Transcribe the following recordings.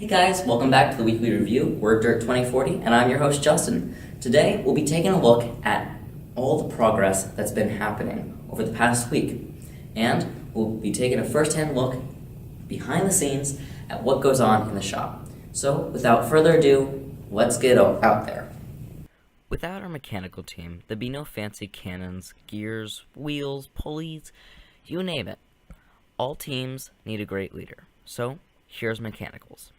Hey guys, welcome back to the weekly review. We're DERT 2040, and I'm your host Justin. Today, we'll be taking a look at all the progress that's been happening over the past week, and we'll be taking a first-hand look behind the scenes at what goes on in the shop. So, without further ado, let's get out there. Without our mechanical team, there'd be no fancy cannons, gears, wheels, pulleys, you name it. All teams need a great leader. So, here's Mechanicals.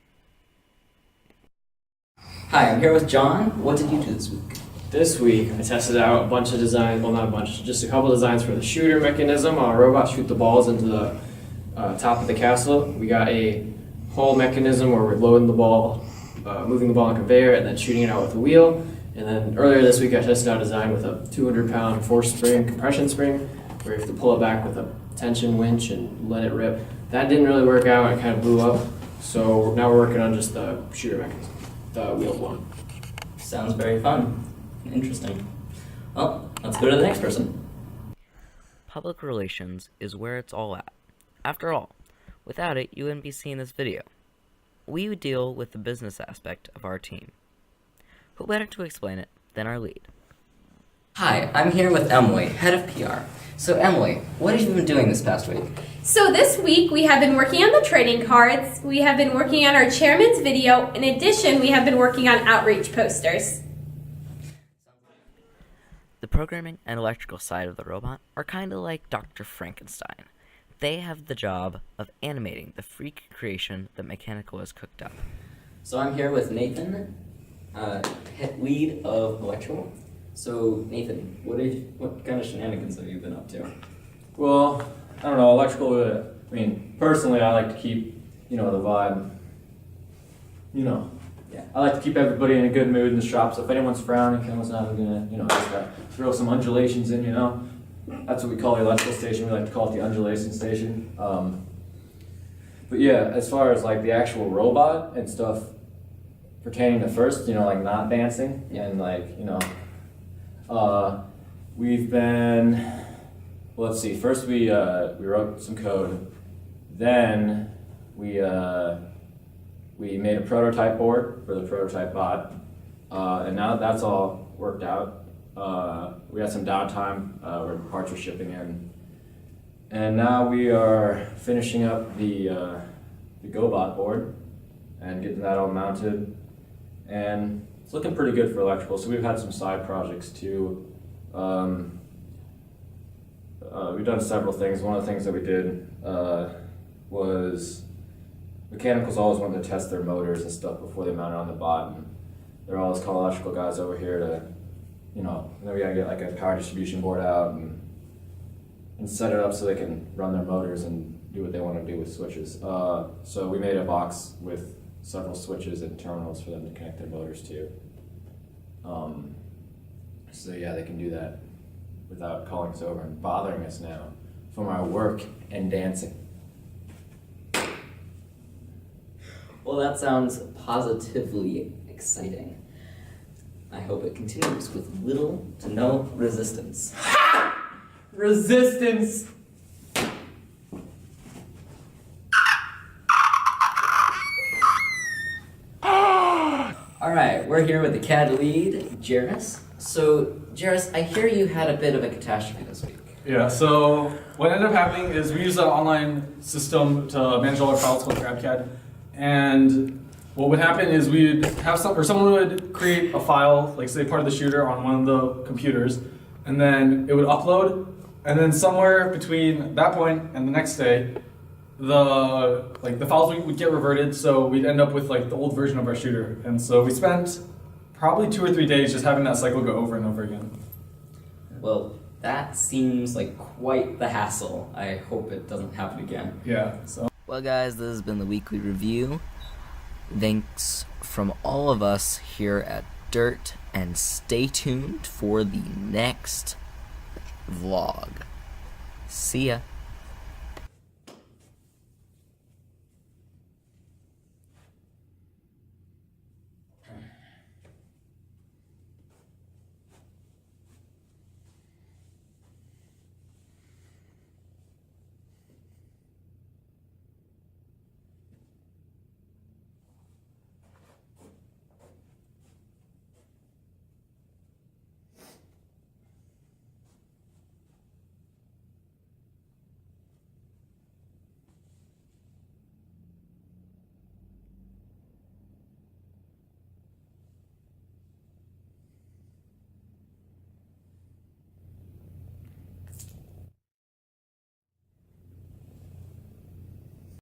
Hi, I'm here with John. What did you do this week? This week, I tested out a bunch of designs, well not a bunch, just a couple designs for the shooter mechanism. Our robots shoot the balls into the top of the castle. We got a whole mechanism where we're loading the ball, moving the ball on a conveyor, and then shooting it out with a wheel. And then earlier this week, I tested out a design with a 200-pound force spring, compression spring, where you have to pull it back with a tension winch and let it rip. That didn't really work out, it kind of blew up. So now we're working on just the shooter mechanism, the wheeled one. Sounds very fun. Interesting. Well, let's go to the next person. Public relations is where it's all at. After all, without it, you wouldn't be seeing this video. We would deal with the business aspect of our team. Who better to explain it than our lead? Hi, I'm here with Emily, head of PR. So Emily, what have you been doing this past week? So this week we have been working on the trading cards, we have been working on our chairman's video, in addition we have been working on outreach posters. The programming and electrical side of the robot are kind of like Dr. Frankenstein. They have the job of animating the freak creation that Mechanical has cooked up. So I'm here with Nathan, head lead of electrical. So Nathan, what kind of shenanigans have you been up to? Well, I don't know, electrical, personally I like to keep, the vibe, Yeah. I like to keep everybody in a good mood in the shop, so if anyone's frowning, anyone's not gonna, just throw some undulations in, That's what we call the electrical station, we like to call it the undulation station. But yeah, as far as like the actual robot and stuff pertaining to first, like not dancing, and like, we've been, well, let's see, first we wrote some code, then we made a prototype board for the prototype bot, and now that's all worked out. We had some downtime where parts were shipping in, and now we are finishing up the GoBot board and getting that all mounted, and it's looking pretty good for electrical. So we've had some side projects too. We've done several things. One of the things that we did was Mechanicals always wanted to test their motors and stuff before they mounted on the bot, and they're always calling electrical guys over here to, and then we gotta get like a power distribution board out and set it up so they can run their motors and do what they want to do with switches. So we made a box with several switches and terminals for them to connect their motors to. So yeah, they can do that without calling us over and bothering us now from our work and dancing. Well, that sounds positively exciting. I hope it continues with little to no resistance. Resistance! Alright, we're here with the CAD lead, Jairus. So, Jairus, I hear you had a bit of a catastrophe this week. Yeah, so what ended up happening is we use an online system to manage all our files called GrabCAD. And what would happen is we'd have someone would create a file, like say part of the shooter on one of the computers, and then it would upload, and then somewhere between that point and the next day, the files would get reverted, so we'd end up with like the old version of our shooter. And so we spent probably 2 or 3 days just having that cycle go over and over again. Well, that seems like quite the hassle. I hope it doesn't happen again. Yeah, so. Well guys, this has been the weekly review. Thanks from all of us here at DERT, and stay tuned for the next vlog. See ya.